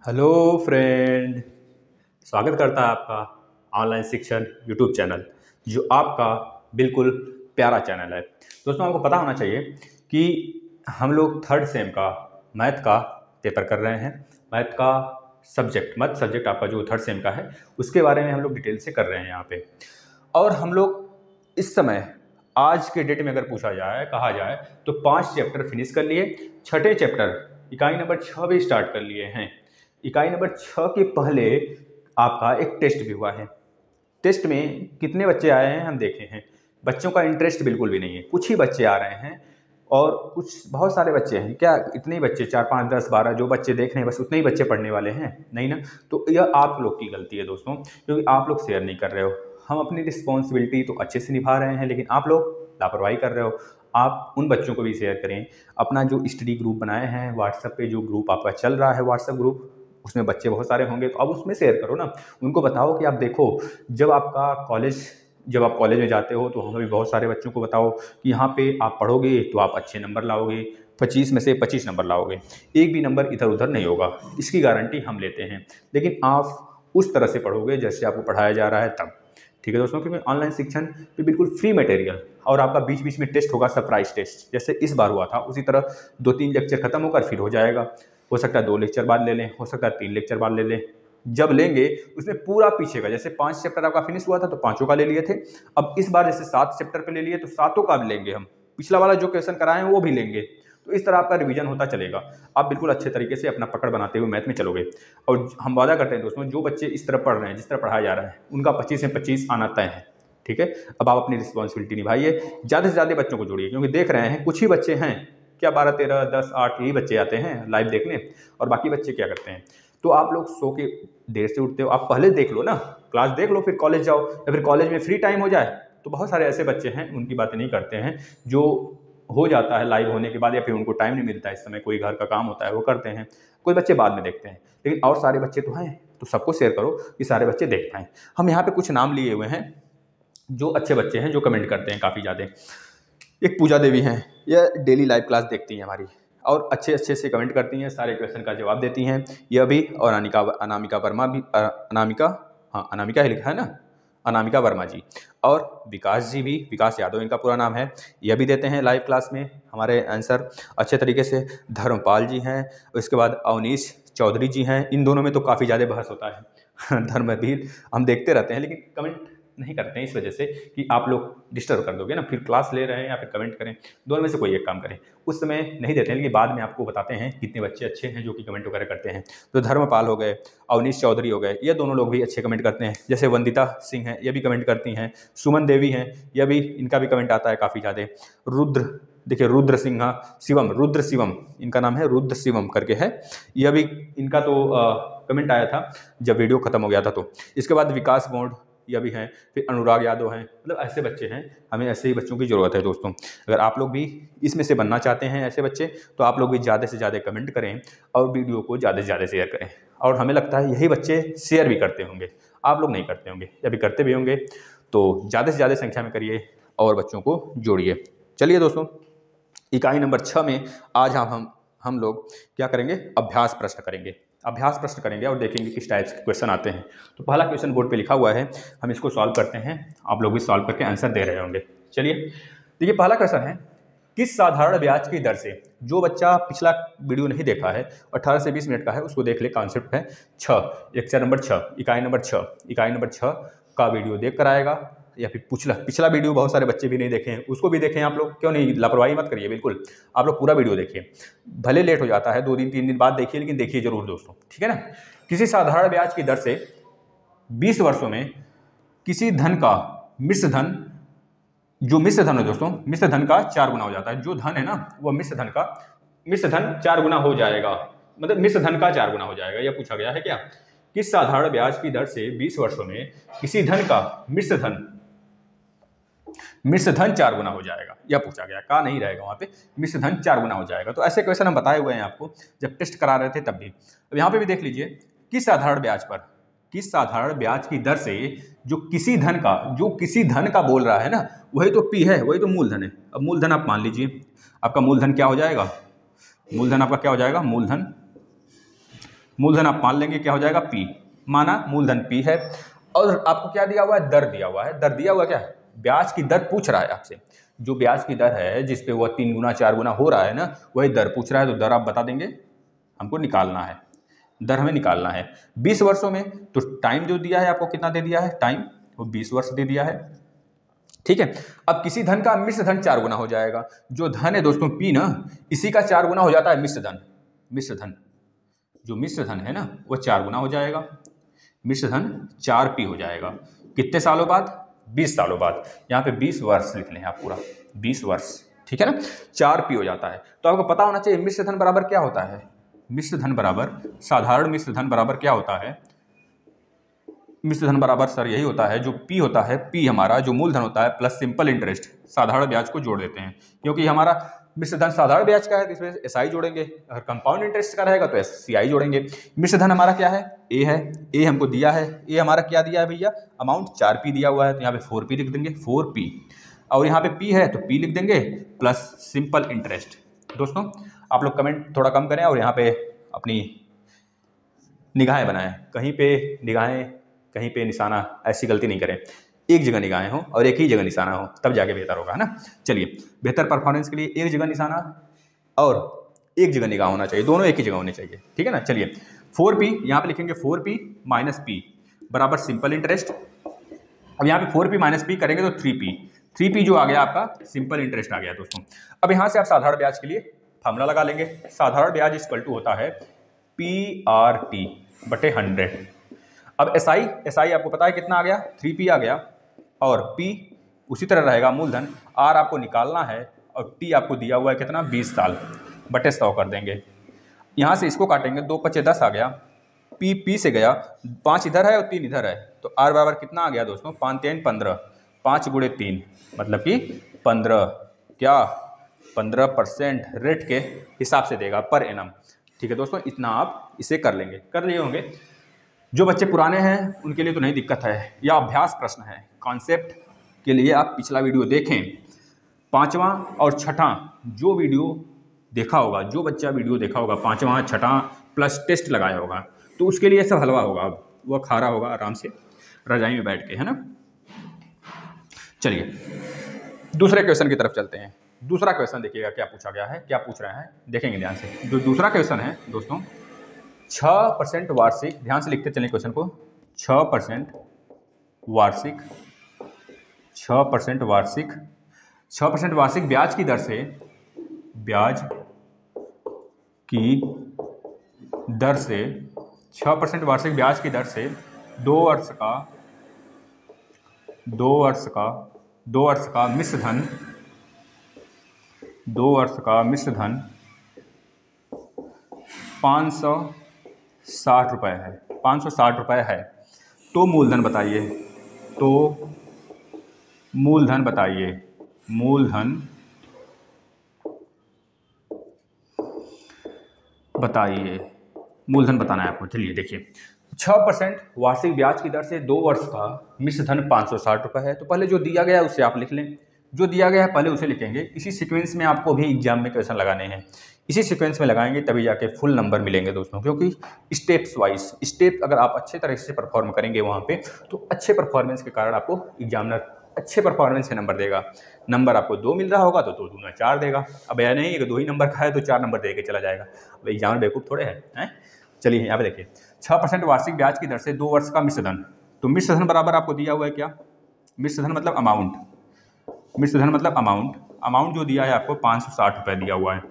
Hello friend. स्वागत करता है आपका ऑनलाइन शिक्षण यूट्यूब चैनल, जो आपका बिल्कुल प्यारा चैनल है। दोस्तों, आपको पता होना चाहिए कि हम लोग थर्ड सेम का मैथ का पेपर कर रहे हैं। मैथ सब्जेक्ट आपका जो थर्ड सेम का है उसके बारे में हम लोग डिटेल से कर रहे हैं यहाँ पे। और हम लोग इस समय आज के डेट में अगर पूछा जाए, कहा जाए तो 5 चैप्टर फिनिश कर लिए, छठे चैप्टर इकाई नंबर 6 भी स्टार्ट कर लिए हैं। इकाई नंबर 6 के पहले आपका एक टेस्ट भी हुआ है। टेस्ट में कितने बच्चे आए हैं हम देखे हैं। बच्चों का इंटरेस्ट बिल्कुल भी नहीं है, कुछ ही बच्चे आ रहे हैं और कुछ बहुत सारे बच्चे हैं। क्या इतने ही बच्चे, 4 5 10 12 जो बच्चे देख रहे हैं बस उतने ही बच्चे पढ़ने वाले हैं? नहीं ना। तो यह आप लोग की गलती है दोस्तों, क्योंकि आप लोग शेयर नहीं कर रहे हो। हम अपनी रिस्पॉन्सिबिलिटी तो अच्छे से निभा रहे हैं, लेकिन आप लोग लापरवाही कर रहे हो। आप उन बच्चों को भी शेयर करें। अपना जो स्टडी ग्रुप बनाए हैं व्हाट्सएप पे, जो ग्रुप आपका चल रहा है व्हाट्सएप ग्रुप, उसमें बच्चे बहुत सारे होंगे, तो अब उसमें शेयर करो ना। उनको बताओ कि आप देखो, जब आप कॉलेज में जाते हो तो हमें भी बहुत सारे बच्चों को बताओ कि यहाँ पे आप पढ़ोगे तो आप अच्छे नंबर लाओगे, 25 में से 25 नंबर लाओगे, एक भी नंबर इधर उधर नहीं होगा, इसकी गारंटी हम लेते हैं। लेकिन आप उस तरह से पढ़ोगे जैसे आपको पढ़ाया जा रहा है तब। ठीक है दोस्तों, क्योंकि ऑनलाइन शिक्षण पे बिल्कुल फ्री मटेरियल, और आपका बीच बीच में टेस्ट होगा, सरप्राइज टेस्ट, जैसे इस बार हुआ था उसी तरह 2-3 लेक्चर खत्म होकर फिर हो जाएगा। हो सकता है 2 लेक्चर बाद ले लें, हो सकता है 3 लेक्चर बाद ले लें। जब लेंगे उसमें पूरा पीछे का, जैसे 5 चैप्टर आपका फिनिश हुआ था तो 5 का ले लिए थे। अब इस बार जैसे 7 चैप्टर पे ले लिए तो 7 का भी लेंगे हम। पिछला वाला जो क्वेश्चन कराए हैं वो भी लेंगे। तो इस तरह आपका रिवीजन होता चलेगा। आप बिल्कुल अच्छे तरीके से अपना पकड़ बनाते हुए मैथ में चलोगे। और हम वादा करते हैं दोस्तों, जो बच्चे इस तरह पढ़ रहे हैं, जिस तरह पढ़ाया जा रहा है, उनका 25 में 25 आना तय है। ठीक है, अब आप अपनी रिस्पॉन्सिबिलिटी निभाइए, ज़्यादा से ज़्यादा बच्चों को जोड़िए, क्योंकि देख रहे हैं कुछ ही बच्चे हैं, क्या 12 13 10 8 यही बच्चे आते हैं लाइव देखने, और बाकी बच्चे क्या करते हैं। तो आप लोग सो के देर से उठते हो, आप पहले देख लो ना, क्लास देख लो, फिर कॉलेज जाओ, या फिर कॉलेज में फ्री टाइम हो जाए तो बहुत सारे ऐसे बच्चे हैं, उनकी बातें नहीं करते हैं, जो हो जाता है लाइव होने के बाद, या फिर उनको टाइम नहीं मिलता, इस समय कोई घर का काम होता है वो करते हैं, कोई बच्चे बाद में देखते हैं। लेकिन और सारे बच्चे तो हैं, तो सबको शेयर करो कि सारे बच्चे देख पाएँ। हम यहाँ पे कुछ नाम लिए हुए हैं जो अच्छे बच्चे हैं, जो कमेंट करते हैं काफ़ी ज़्यादा। एक पूजा देवी हैं, यह डेली लाइव क्लास देखती हैं हमारी, और अच्छे अच्छे से कमेंट करती हैं, सारे क्वेश्चन का जवाब देती हैं। यह भी, और अनामिका वर्मा भी, अनामिका ही लिखा है ना, अनामिका वर्मा जी। और विकास जी भी, विकास यादव इनका पूरा नाम है, यह भी देते हैं लाइव क्लास में हमारे आंसर अच्छे तरीके से। धर्मपाल जी हैं, उसके बाद अवनीश चौधरी जी हैं। इन दोनों में तो काफ़ी ज़्यादा बहस होता है धर्मवीर, हम देखते रहते हैं लेकिन कमेंट नहीं करते हैं, इस वजह से कि आप लोग डिस्टर्ब कर दोगे ना, फिर क्लास ले रहे हैं या फिर कमेंट करें, दोनों में से कोई एक काम करें। उस समय नहीं देते हैं, लेकिन बाद में आपको बताते हैं कितने बच्चे अच्छे हैं जो कि कमेंट वगैरह करते हैं। तो धर्मपाल हो गए, अवनीश चौधरी हो गए, ये दोनों लोग भी अच्छे कमेंट करते हैं। जैसे वंदिता सिंह है, ये भी कमेंट करती हैं। सुमन देवी हैं, यह भी, इनका भी कमेंट आता है काफ़ी ज़्यादा। रुद्र, देखिए रुद्र सिंह शिवम, रुद्र शिवम इनका नाम है, रुद्र शिवम करके है, यह भी, इनका तो कमेंट आया था जब वीडियो खत्म हो गया था। तो इसके बाद विकास बोर्ड, यह भी हैं। फिर अनुराग यादव हैं, मतलब ऐसे बच्चे हैं, हमें ऐसे ही बच्चों की ज़रूरत है दोस्तों। अगर आप लोग भी इसमें से बनना चाहते हैं ऐसे बच्चे, तो आप लोग भी ज़्यादा से ज़्यादा कमेंट करें और वीडियो को ज़्यादा से ज़्यादा शेयर करें। और हमें लगता है यही बच्चे शेयर भी करते होंगे, आप लोग नहीं करते होंगे, या भी करते भी होंगे, तो ज़्यादा से ज़्यादा संख्या में करिए और बच्चों को जोड़िए। चलिए दोस्तों, इकाई नंबर 6 में आज हम लोग क्या करेंगे, अभ्यास प्रश्न करेंगे। अभ्यास प्रश्न करेंगे और देखेंगे किस टाइप के क्वेश्चन आते हैं। तो पहला क्वेश्चन बोर्ड पे लिखा हुआ है, हम इसको सॉल्व करते हैं, आप लोग भी सॉल्व करके आंसर दे रहे होंगे। चलिए देखिए, पहला क्वेश्चन है, किस साधारण ब्याज की दर से, जो बच्चा पिछला वीडियो नहीं देखा है 18 से 20 मिनट का है उसको देख ले। कॉन्सेप्ट है 6, लेक्चर नंबर 6, इकाई नंबर 6 का वीडियो देख कर आएगा, या फिर पिछला वीडियो बहुत सारे बच्चे भी नहीं देखे हैं, उसको भी देखें आप लोग। क्यों नहीं, लापरवाही मत करिए, बिल्कुल आप लोग पूरा वीडियो देखिए, भले लेट हो जाता है, 2 दिन 3 दिन बाद देखिए, लेकिन देखिए जरूर दोस्तों, ठीक है ना। किसी साधारण ब्याज की दर से 20 वर्षों में किसी धन का मिश्र धन, जो मिश्र धन है दोस्तों, मिश्र धन का 4 गुना हो जाता है। जो धन है ना, वह मिश्र धन 4 गुना हो जाएगा, मतलब मिश्र धन का 4 गुना हो जाएगा, यह पूछा गया है क्या। किस साधारण ब्याज की दर से 20 वर्षों में किसी धन का मिश्र धन 4 गुना हो जाएगा, यह पूछा गया, का नहीं रहेगा वहां पे, मिश्र धन 4 गुना हो जाएगा। तो ऐसे क्वेश्चन हम बताए हुए हैं आपको जब टेस्ट करा रहे थे तब भी। अब यहाँ पे भी देख लीजिए, किस साधारण ब्याज की दर से जो किसी धन का बोल रहा है ना, वही तो पी है, वही तो मूलधन है। अब मूलधन आप मान लीजिए, आपका मूलधन क्या हो जाएगा, मूलधन मूलधन आप मान लेंगे क्या हो जाएगा, P माना, मूलधन P है। और आपको क्या दिया हुआ है, दर दिया हुआ है। दर दिया हुआ क्या है, ब्याज की दर पूछ रहा है आपसे। जो ब्याज की दर है जिस पे वह 3 गुना 4 गुना हो रहा है ना, वही दर पूछ रहा है। तो दर आप बता देंगे, हमको निकालना है, दर हमें निकालना है 20 वर्षों में। तो टाइम जो दिया है आपको कितना दे दिया है, टाइम वो 20 वर्ष दे दिया है। ठीक है। अब किसी धन का मिश्र धन 4 गुना हो जाएगा। जो धन है दोस्तों P ना, इसी का 4 गुना हो जाता है मिश्र धन। मिश्र धन, जो मिश्र धन है ना, वो 4 गुना हो जाएगा। मिश्र धन 4P हो जाएगा। कितने सालों बाद, 20 सालों बाद। यहाँ पे 20 वर्ष लिख लें आप, पूरा 20 वर्ष। ठीक है ना, 4P हो जाता है। तो आपको पता होना चाहिए मिश्र धन बराबर क्या होता है। मिश्र धन बराबर, साधारण मिश्र धन बराबर क्या होता है, मिश्र धन बराबर सर यही होता है, जो P होता है, P हमारा जो मूलधन होता है प्लस सिंपल इंटरेस्ट, साधारण ब्याज को जोड़ देते हैं। क्योंकि हमारा मिश्र धन साधारण ब्याज का है तो इसमें SI जोड़ेंगे, अगर कंपाउंड इंटरेस्ट का रहेगा तो CI जोड़ेंगे। मिश्र धन हमारा क्या है, A है। A हमको दिया है, A हमारा क्या दिया है भैया, अमाउंट 4P दिया हुआ है, तो यहाँ पे 4P लिख देंगे, 4P। और यहाँ पे P है तो P लिख देंगे प्लस सिंपल इंटरेस्ट। दोस्तों आप लोग कमेंट थोड़ा कम करें और यहाँ पे अपनी निगाहें बनाएं, कहीं पे निगाहें, कहीं पे निशाना, ऐसी गलती नहीं करें। एक जगह निगाहें हो और एक ही जगह निशाना हो, तब जाके बेहतर होगा, है ना। चलिए, बेहतर परफॉर्मेंस के लिए एक जगह निशाना और एक जगह निगाह होना चाहिए, दोनों एक ही जगह होने चाहिए। ठीक है ना। चलिए 4P यहाँ पे लिखेंगे, 4P माइनस P बराबर सिंपल इंटरेस्ट। अब यहाँ पे 4P माइनस P करेंगे तो 3P जो आ गया आपका सिंपल इंटरेस्ट आ गया दोस्तों। अब यहाँ से आप साधारण ब्याज के लिए फार्मूला लगा लेंगे। साधारण ब्याज इक्वल टू होता है PRT बटे 100। अब SI आपको पता है कितना आ गया, 3P आ गया, और P उसी तरह रहेगा मूलधन। R आपको निकालना है और T आपको दिया हुआ है कितना, 20 साल बटे 100 कर देंगे। यहाँ से इसको काटेंगे, 2 × 5 = 10 आ गया। P से गया, 5 इधर है और 3 इधर है, तो R बराबर कितना आ गया दोस्तों, 5 × 3 = 15, 5 × 3 मतलब कि 15, क्या 15% रेट के हिसाब से देगा पर एनम। ठीक है दोस्तों, इतना आप इसे कर लेंगे, कर लिए होंगे। जो बच्चे पुराने हैं उनके लिए तो नहीं दिक्कत है, या अभ्यास प्रश्न है, कॉन्सेप्ट के लिए आप पिछला वीडियो देखें। 5वां और 6ठा जो वीडियो देखा होगा, जो बच्चा वीडियो देखा होगा 5वां 6ठा प्लस टेस्ट लगाया होगा, तो उसके लिए सब हलवा होगा, वह खा रहा होगा आराम से रजाई में बैठ के, है ना। चलिए दूसरे क्वेश्चन की तरफ चलते हैं। दूसरा क्वेश्चन देखिएगा क्या पूछा गया है, क्या पूछ रहे हैं, देखेंगे ध्यान से। जो दूसरा क्वेश्चन है दोस्तों, 6% वार्षिक, ध्यान से लिखते चलें क्वेश्चन को, 6% वार्षिक, 6% वार्षिक, 6% वार्षिक ब्याज की दर से, ब्याज की दर से 6% वार्षिक ब्याज की दर से 2 वर्ष का मिश्र धन, 2 वर्ष का मिश्र धन 560 रुपये है, 560 रुपये है। तो मूलधन बताइए, तो मूलधन बताइए, मूलधन बताइए, मूलधन बताना है आपको। चलिए देखिए, 6% वार्षिक ब्याज की दर से 2 वर्ष का मिश्र धन 560 रुपये है। तो पहले जो दिया गया है उससे आप लिख लें, जो दिया गया है पहले उसे लिखेंगे। इसी सीक्वेंस में आपको भी एग्जाम में क्वेश्चन लगाने हैं, इसी सीक्वेंस में लगाएंगे तभी जाके फुल नंबर मिलेंगे दोस्तों। क्योंकि स्टेप्स वाइज, स्टेप अगर आप अच्छे तरह से परफॉर्म करेंगे वहाँ पे, तो अच्छे परफॉर्मेंस के कारण आपको एग्जामिनर अच्छे परफॉर्मेंस से नंबर देगा। नंबर आपको 2 मिल रहा होगा तो 2 दूना 4 देगा। अब यह नहीं कि 2 ही नंबर का है तो 4 नंबर दे के चला जाएगा, अब एग्जामिनर बेवकूफ़ थोड़े हैं। चलिए यहाँ पे देखिए, 6% वार्षिक ब्याज की दर से 2 वर्ष का मिश्र धन। तो मिश्र धन बराबर आपको दिया हुआ है क्या, मिश्र धन मतलब अमाउंट, मिश्र धन मतलब अमाउंट, अमाउंट जो दिया है आपको 560 रुपये दिया हुआ है।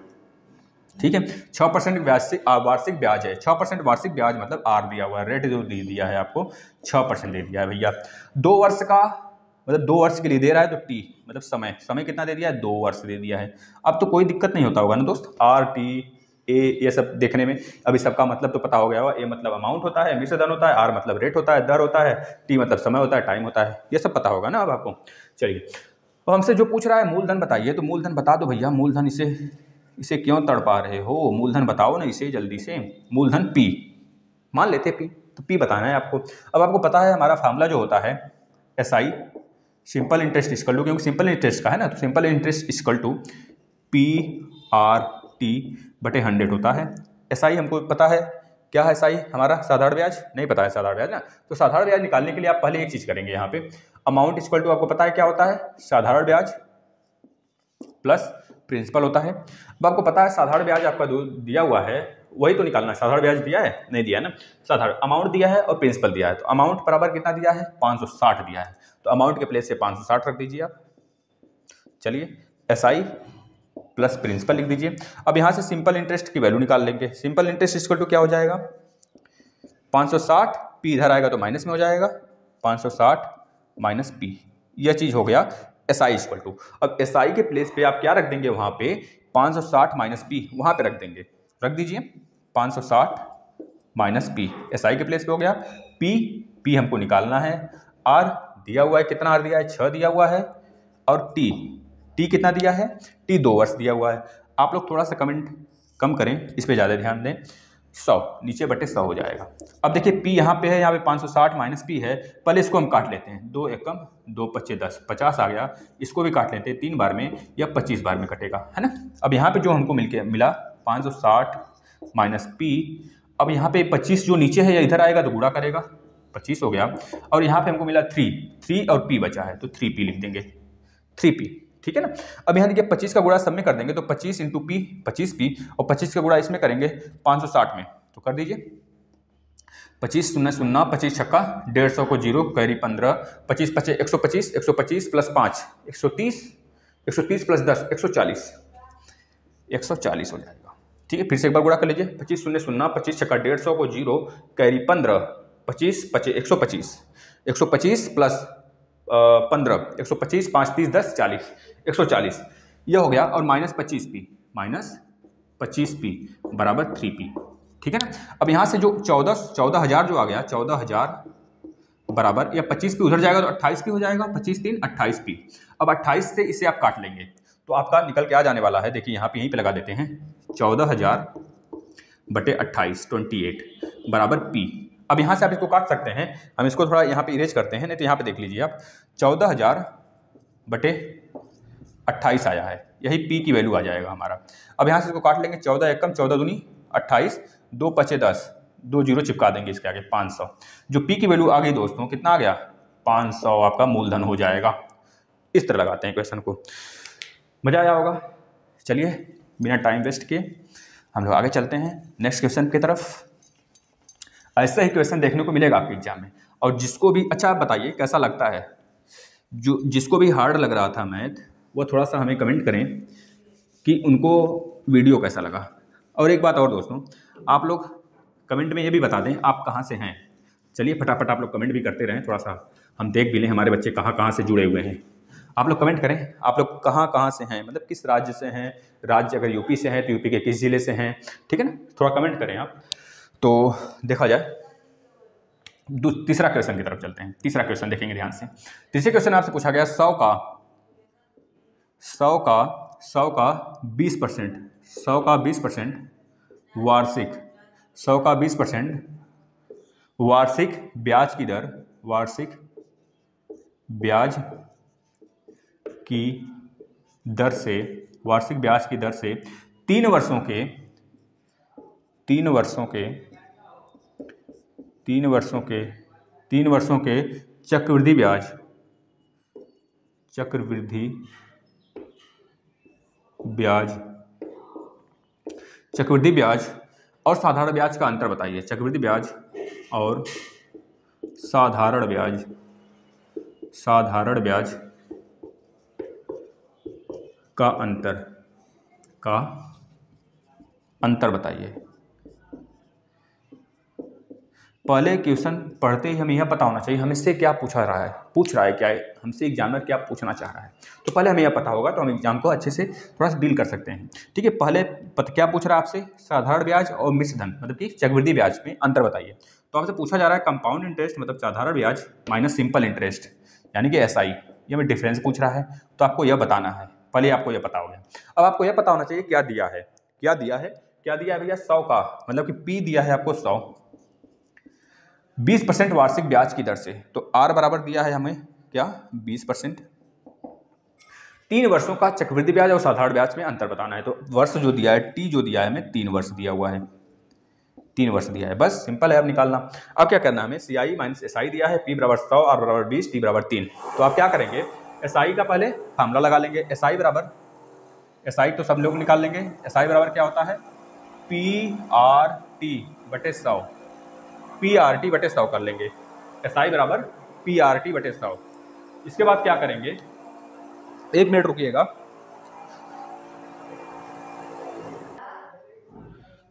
ठीक है, 6% ब्याज से वार्षिक ब्याज है, 6% वार्षिक ब्याज मतलब R दिया हुआ है, रेट जो दे दिया है आपको 6% दे दिया है भैया। 2 वर्ष का मतलब 2 वर्ष के लिए दे रहा है, तो T मतलब समय, समय कितना दे दिया है, 2 वर्ष दे दिया है। अब तो कोई दिक्कत नहीं होता होगा ना दोस्त, R T A ये सब देखने में। अभी सबका मतलब तो पता हो गया होगा, A मतलब अमाउंट होता है, मिश्र धन होता है, R मतलब रेट होता है, दर होता है, T मतलब समय होता है, टाइम होता है, ये सब पता होगा ना अब आपको। चलिए, तो हमसे जो पूछ रहा है मूलधन बताइए, तो मूलधन बता दो भैया, मूलधन इसे क्यों तड़पा रहे हो, मूलधन बताओ ना इसे जल्दी से। मूलधन P मान लेते P, तो P बताना है आपको। अब आपको पता है हमारा फार्मूला जो होता है SI simple interest equal to, क्योंकि सिंपल इंटरेस्ट का है ना, तो simple interest equal to PRT बटे 100 होता है। SI हमको पता है क्या है SI हमारा? साधारण ब्याज नहीं पता है साधारण ब्याज ना। तो साधारण ब्याज निकालने के लिए आप पहले एक चीज़ करेंगे, यहाँ पे अमाउंट इक्वल टू आपको पता है क्या होता है? साधारण ब्याज प्लस प्रिंसिपल होता है। अब आपको पता है साधारण ब्याज आपका दिया हुआ है, वही तो निकालना है। साधारण ब्याज दिया है? नहीं दिया है ना। साधारण अमाउंट दिया है और प्रिंसिपल दिया है, तो अमाउंट बराबर कितना दिया है? 560 दिया है, तो अमाउंट के प्लेस से 560 रख दीजिए आप। चलिए SI प्लस प्रिंसिपल लिख दीजिए। अब यहाँ से सिंपल इंटरेस्ट की वैल्यू निकाल लेंगे। सिंपल इंटरेस्ट इक्वल टू क्या हो जाएगा? 560, P इधर आएगा तो माइनस में हो जाएगा, 560 माइनस P, यह चीज़ हो गया SI इक्वल टू। अब SI के प्लेस पे आप क्या रख देंगे? वहाँ पे 560 माइनस P वहाँ पे रख देंगे, रख दीजिए 560 माइनस P SI के प्लेस पे हो गया। P हमको निकालना है। R दिया हुआ है, कितना R दिया है? 6 दिया हुआ है। और T कितना दिया है? T 2 वर्ष दिया हुआ है। आप लोग थोड़ा सा कमेंट कम करें, इस पे ज़्यादा ध्यान दें। 100 नीचे बटे 100 हो जाएगा। अब देखिए P यहाँ पे है, यहाँ पे 560 माइनस P है। पहले इसको हम काट लेते हैं, 2 एकम 2 पच्चे 10, 50 आ गया। इसको भी काट लेते हैं 3 बार में या 25 बार में कटेगा, है ना। अब यहाँ पे जो हमको मिला 560 माइनस P। अब यहाँ पे 25 जो नीचे है या इधर आएगा तो गुणा करेगा, 25 हो गया। और यहाँ पे हमको मिला 3 और P बचा है तो 3P लिख देंगे, 3P, ठीक है ना। अब यहाँ देखिए 25 का गुणा सब में कर देंगे तो 25 इंटू P 25P, और 25 का गुणा इसमें करेंगे 560 में, तो कर दीजिए 25 0 0, 25 छक्का 150 को 0 कैरी 15, 25 पचे 125, 125 प्लस 5 130, 130 प्लस 10 140, 140 हो जाएगा। ठीक है, फिर से एक बार गुणा कर लीजिए, 25 0 0, 25 छक्का 150 को 0 कैरी 15, 25 पचे 125, 125 प्लस 15, 125 5 30 10 40, 140 यह हो गया। और माइनस 25P बराबर 3P, ठीक है ना। अब यहाँ से जो 14,000 जो आ गया, 14,000 बराबर, या 25P उधर जाएगा तो 28P हो जाएगा, 25 3 28P। अब 28 से इसे आप काट लेंगे तो आपका निकल के आ जाने वाला है। देखिए यहाँ पे यहीं पे लगा देते हैं, 14,000 बटे 28 28 बराबर P। अब यहाँ से आप इसको काट सकते हैं, हम इसको थोड़ा यहाँ पे इरेज करते हैं, नहीं तो यहाँ पे देख लीजिए आप 14,000 बटे 28 आया है, यही P की वैल्यू आ जाएगा हमारा। अब यहाँ से इसको काट लेंगे, 14 एकम 14 दूनी 28, 2 पचे 10, 2 जीरो चिपका देंगे इसके आगे, 500। जो P की वैल्यू आ गई दोस्तों, कितना आ गया? 500 आपका मूलधन हो जाएगा। इस तरह लगाते हैं क्वेश्चन को, मजा आया होगा। चलिए बिना टाइम वेस्ट किए हम लोग आगे चलते हैं नेक्स्ट क्वेश्चन की तरफ। ऐसा ही क्वेश्चन देखने को मिलेगा आपके एग्जाम में, और जिसको भी, अच्छा आप बताइए कैसा लगता है, जो जिसको भी हार्ड लग रहा था मैथ, वो थोड़ा सा हमें कमेंट करें कि उनको वीडियो कैसा लगा। और एक बात और दोस्तों, आप लोग कमेंट में ये भी बता दें आप कहाँ से हैं। चलिए फटाफट आप लोग कमेंट भी करते रहें, थोड़ा सा हम देख भी लें हमारे बच्चे कहाँ कहाँ से जुड़े हुए हैं। आप लोग कमेंट करें आप लोग कहाँ कहाँ से हैं, मतलब किस राज्य से हैं। राज्य अगर यूपी से हैं तो यूपी के किस ज़िले से हैं, ठीक है ना, थोड़ा कमेंट करें आप। तो देखा जाए तीसरा क्वेश्चन की तरफ चलते हैं। तीसरा क्वेश्चन देखेंगे ध्यान से। तीसरे क्वेश्चन आपसे पूछा गया 100 का 20%, 100 का 20% वार्षिक, 100 का 20% वार्षिक ब्याज की दर, वार्षिक ब्याज की दर से, वार्षिक ब्याज की दर से 3 वर्षों के चक्रवृद्धि ब्याज और साधारण ब्याज का अंतर बताइए। चक्रवृद्धि ब्याज और साधारण ब्याज का अंतर बताइए। पहले क्वेश्चन पढ़ते ही हमें यह पता होना चाहिए हमें से क्या पूछ रहा है क्या है, हमसे एग्जामिनर क्या पूछना चाह रहा है। तो पहले हमें यह पता होगा तो हम एग्जाम को अच्छे से थोड़ा सा डील कर सकते हैं। ठीक है, पहले क्या पूछ रहा है आपसे? साधारण ब्याज और मिश्र धन मतलब कि चक्रवृद्धि ब्याज में अंतर बताइए। तो आपसे पूछा जा रहा है कंपाउंड इंटरेस्ट मतलब साधारण ब्याज माइनस सिंपल इंटरेस्ट यानी कि SI, ये हमें डिफरेंस पूछ रहा है। तो आपको यह बताना है, पहले आपको यह पता हो गया। अब आपको यह पता होना चाहिए क्या दिया है भैया 100 का, मतलब कि P दिया है आपको 100, 20% वार्षिक ब्याज की दर से। तो R बराबर दिया है हमें क्या? 20%। 3 वर्षों का चक्रवृद्धि ब्याज और साधारण ब्याज में अंतर बताना है। तो वर्ष जो दिया है T जो दिया है हमें 3 वर्ष दिया हुआ है, 3 वर्ष दिया है। बस सिंपल है अब निकालना। अब क्या करना है हमें, CI माइनस SI दिया है, P बराबर 100, R बराबर 20, T बराबर 3। तो आप क्या करेंगे, SI का पहले फार्मूला लगा लेंगे। SI तो सब लोग निकाल लेंगे। SI बराबर क्या होता है, PRT बटे 100, PRT बटे 100 कर लेंगे। SI बराबर PRT बटे 100। इसके बाद क्या करेंगे, 1 मिनट रुकिएगा।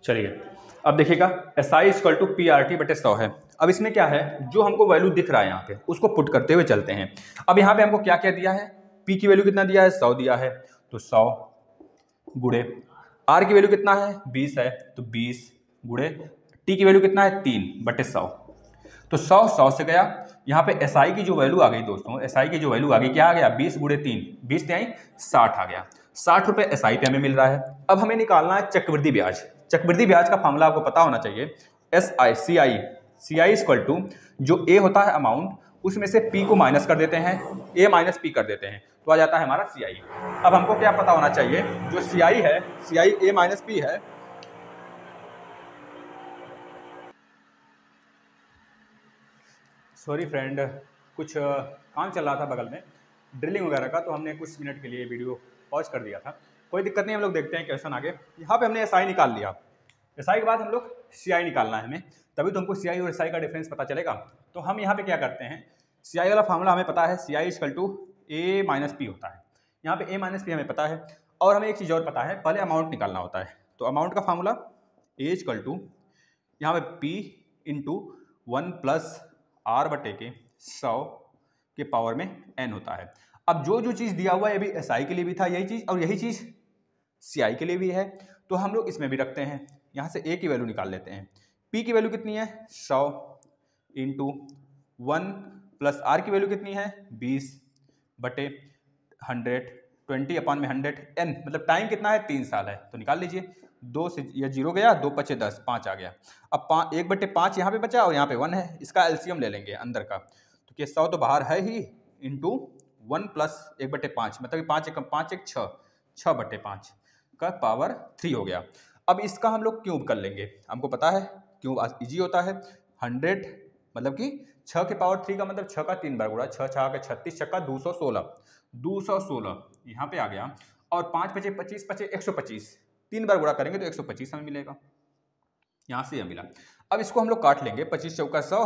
चलिए अब देखिएगा, SI इक्वल टू PRT बटे 100 है। अब इसमें क्या है, जो हमको वैल्यू दिख रहा है यहाँ पे उसको पुट करते हुए चलते हैं। अब यहाँ पे हमको क्या क्या दिया है, P की वैल्यू कितना दिया है, 100 दिया है, तो 100 गुणे, R की वैल्यू कितना है, 20 है, तो 20 गुणे, T की वैल्यू कितना है, 3 बटे 100, तो 100 से गया। यहाँ पे SI की जो वैल्यू आ गई दोस्तों, SI की जो वैल्यू आ गई, क्या आ गया, 20 गुणे 3, 20 तिहाई 60 आ गया। 60 रुपये SI पे हमें मिल रहा है। अब हमें निकालना है चक्रवृद्धि ब्याज। चक्रवृद्धि ब्याज का फॉर्मूला आपको पता होना चाहिए, CI इक्वल टू जो A होता है अमाउंट, उसमें से P को माइनस कर देते हैं, A माइनस P कर देते हैं, तो आ जाता है हमारा CI। अब हमको क्या पता होना चाहिए, जो CI है, CI A माइनस P है। सॉरी फ्रेंड, कुछ काम चल रहा था बगल में, ड्रिलिंग वगैरह का, तो हमने कुछ मिनट के लिए वीडियो पॉज कर दिया था। कोई दिक्कत नहीं, हम लोग देखते हैं क्वेश्चन आगे। यहाँ पे हमने SI निकाल लिया। SI के बाद हम लोग CI निकालना है हमें, तभी तो हमको CI और SI का डिफरेंस पता चलेगा। तो हम यहाँ पे क्या करते हैं, CI वाला फार्मूला हमें पता है, CI equal to A minus P होता है। यहाँ पे A माइनस P हमें पता है, और हमें एक चीज़ और पता है, पहले अमाउंट निकालना होता है। तो अमाउंट का फार्मूला A इक्वल टू यहाँ पे P इंटू 1 प्लस R बटे के 100 के पावर में N होता है। अब जो चीज़ दिया हुआ है, ये भी SI के लिए भी था यही चीज़, और यही चीज़ CI के लिए भी है, तो हम लोग इसमें भी रखते हैं। यहाँ से A की वैल्यू निकाल लेते हैं। P की वैल्यू कितनी है, 100 इंटू 1 प्लस R की वैल्यू कितनी है, 20 बटे 100, 20 अपॉन में 100, N मतलब टाइम कितना है, 3 साल है, तो निकाल लीजिए। 2 से यह 0 गया, 2 पचे 10, 5 आ गया। अब 1 बटे 5 यहाँ पे बचा, और यहाँ पे 1 है, इसका एलसीएम ले लेंगे अंदर का, तो क्या 100 तो बाहर है ही, इंटू 1 प्लस 1 बटे 5, मतलब 5 एक 5 एक 6, 6 बटे 5 का पावर 3 हो गया। अब इसका हम लोग क्यूब कर लेंगे, हमको पता है क्यूब इजी होता है। 100 मतलब कि 6 के पावर 3 का मतलब 6 का 3 बार गुणा, 6 6 के 36, 6 का 216, 216 यहाँ पे आ गया, और 5 बचे 25, बचे 125, 3 बार गुणा करेंगे तो 125 हमें मिलेगा। यहाँ से यह मिला। अब इसको हम लोग काट लेंगे, 25 चौका 100,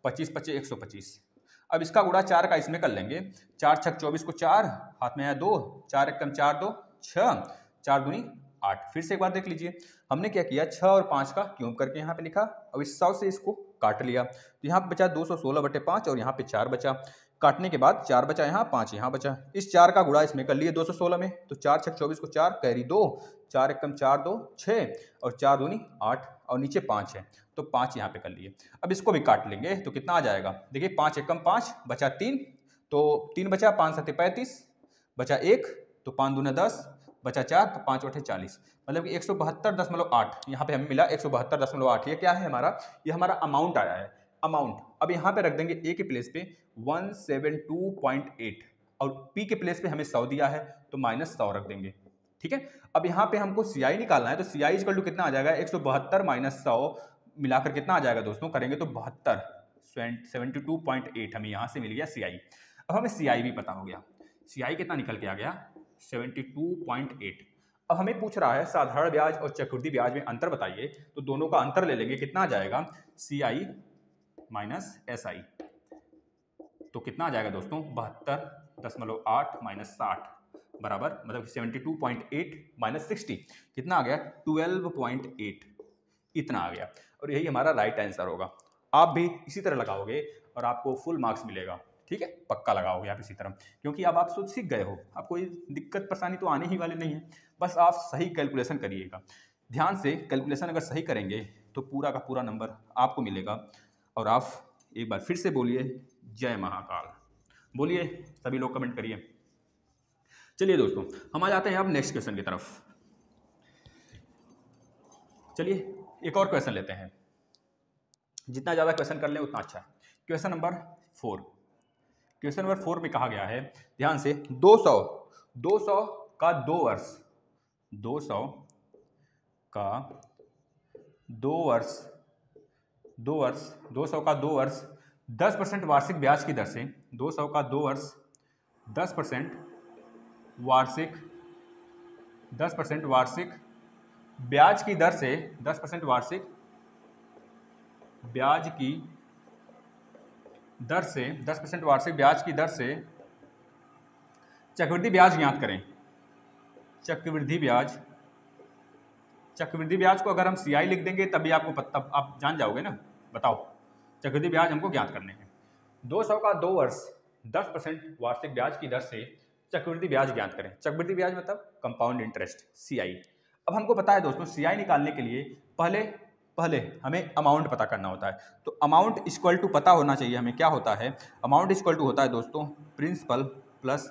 25 पचे 125। अब इसका गुणा 4 का इसमें कर लेंगे, 4 छक 24 को 4, हाथ में है 2, 4 एक कम 4 2 6, 4 दूनी 8। फिर से एक बार देख लीजिए, हमने क्या किया, 6 और 5 का क्यूब करके यहाँ पे लिखा, अब इस 100 से इसको काट लिया, तो यहाँ पे बचा 216 बटे 5, और यहाँ पे 4 बचा। काटने के बाद 4 बचा यहाँ, 5 यहाँ बचा। इस 4 का गुणा इसमें कर लिए 216 में, तो 4 छक 24 को 4, कैरी 2, 4 एक कम 4 2 6, और 4 दूनी 8, और नीचे 5 है, तो 5 यहाँ पे कर लिए। अब इसको भी काट लेंगे तो कितना आ जाएगा, देखिए 5 एक कम 5, बचा 3, तो 3 बचा, 5 7 35, बचा 1, तो 5 दूना 10, बचा 4, तो 5 8 40, मतलब कि 172.8 यहाँ पे हमें मिला, 172.8। ये क्या है हमारा, ये हमारा अमाउंट आया है, अमाउंट। अब यहाँ पे रख देंगे A के प्लेस पे 172.8, और P के प्लेस पे हमें 100 दिया है, तो माइनस 100 रख देंगे, ठीक है। अब यहाँ पे हमको CI निकालना है, तो CI इक्वल टू कितना आ जाएगा, 172 माइनस 100 मिलाकर कितना आ जाएगा दोस्तों, करेंगे तो 72.8 हमें यहाँ से मिल गया CI। अब हमें CI भी पता हो गया, CI कितना निकल के आ गया, 72.8। अब हमें पूछ रहा है साधारण ब्याज और चक्रवृद्धि ब्याज में अंतर बताइए, तो दोनों का अंतर ले लेंगे, कितना आ जाएगा, CI माइनस SI, तो कितना आ जाएगा दोस्तों, 72.8 माइनस 60 बराबर, मतलब 72.8 माइनस 60 कितना आ गया, 12.8, इतना आ गया। और यही हमारा राइट आंसर होगा। आप भी इसी तरह लगाओगे और आपको फुल मार्क्स मिलेगा, ठीक है, पक्का लगाओगे आप इसी तरह, क्योंकि अब आप खुद सीख गए हो, अब कोई दिक्कत परेशानी तो आने ही वाली नहीं है। बस आप सही कैलकुलेशन करिएगा, ध्यान से कैलकुलेशन अगर सही करेंगे तो पूरा का पूरा नंबर आपको मिलेगा। और आप एक बार फिर से बोलिए जय महाकाल, बोलिए, सभी लोग कमेंट करिए। चलिए दोस्तों, हम आ जाते हैं अब नेक्स्ट क्वेश्चन की तरफ। चलिए एक और क्वेश्चन लेते हैं, जितना ज़्यादा क्वेश्चन कर लें उतना अच्छा। क्वेश्चन नंबर 4, क्वेश्चन नंबर 4 में कहा गया है, ध्यान से, 200 का 2 वर्ष, 200 का 2 वर्ष 200 का 2 वर्ष 10% वार्षिक ब्याज की दर से, 200 का 2 वर्ष 10% वार्षिक 10% वार्षिक ब्याज की दर से 10% वार्षिक ब्याज की दर से 10% वार्षिक ब्याज की दर से चक्रवृद्धि ब्याज ज्ञात करें। चक्रवृद्धि ब्याज को अगर हम CI लिख देंगे तभी तब आप जान जाओगे ना। बताओ, चक्रवृद्धि ब्याज हमको ज्ञात करने हैं। 200 का 2 वर्ष 10% वार्षिक ब्याज की दर से चक्रवृद्धि ब्याज ज्ञात करें। चक्रवृद्धि ब्याज मतलब कंपाउंड इंटरेस्ट, CI। अब हमको पता है दोस्तों, CI निकालने के लिए पहले हमें अमाउंट पता करना होता है। तो अमाउंट इक्वल टू पता होना चाहिए हमें, क्या होता है अमाउंट इक्वल टू होता है दोस्तों प्रिंसिपल प्लस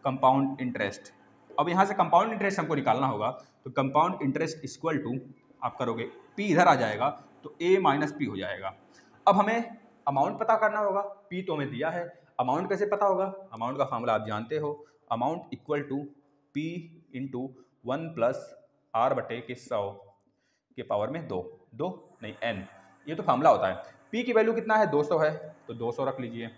कंपाउंड इंटरेस्ट। अब यहाँ से कंपाउंड इंटरेस्ट हमको निकालना होगा, तो कंपाउंड इंटरेस्ट इक्वल टू आप करोगे P इधर आ जाएगा तो A माइनस P हो जाएगा। अब हमें अमाउंट पता करना होगा, P तो हमें दिया है, अमाउंट कैसे पता होगा, अमाउंट का फॉर्मूला आप जानते हो, amount equal to P into 1 plus R बटे के 100 के पावर में 2 नहीं n, ये तो फार्मूला होता है। P की वैल्यू कितना है 200 है तो 200 रख लीजिए।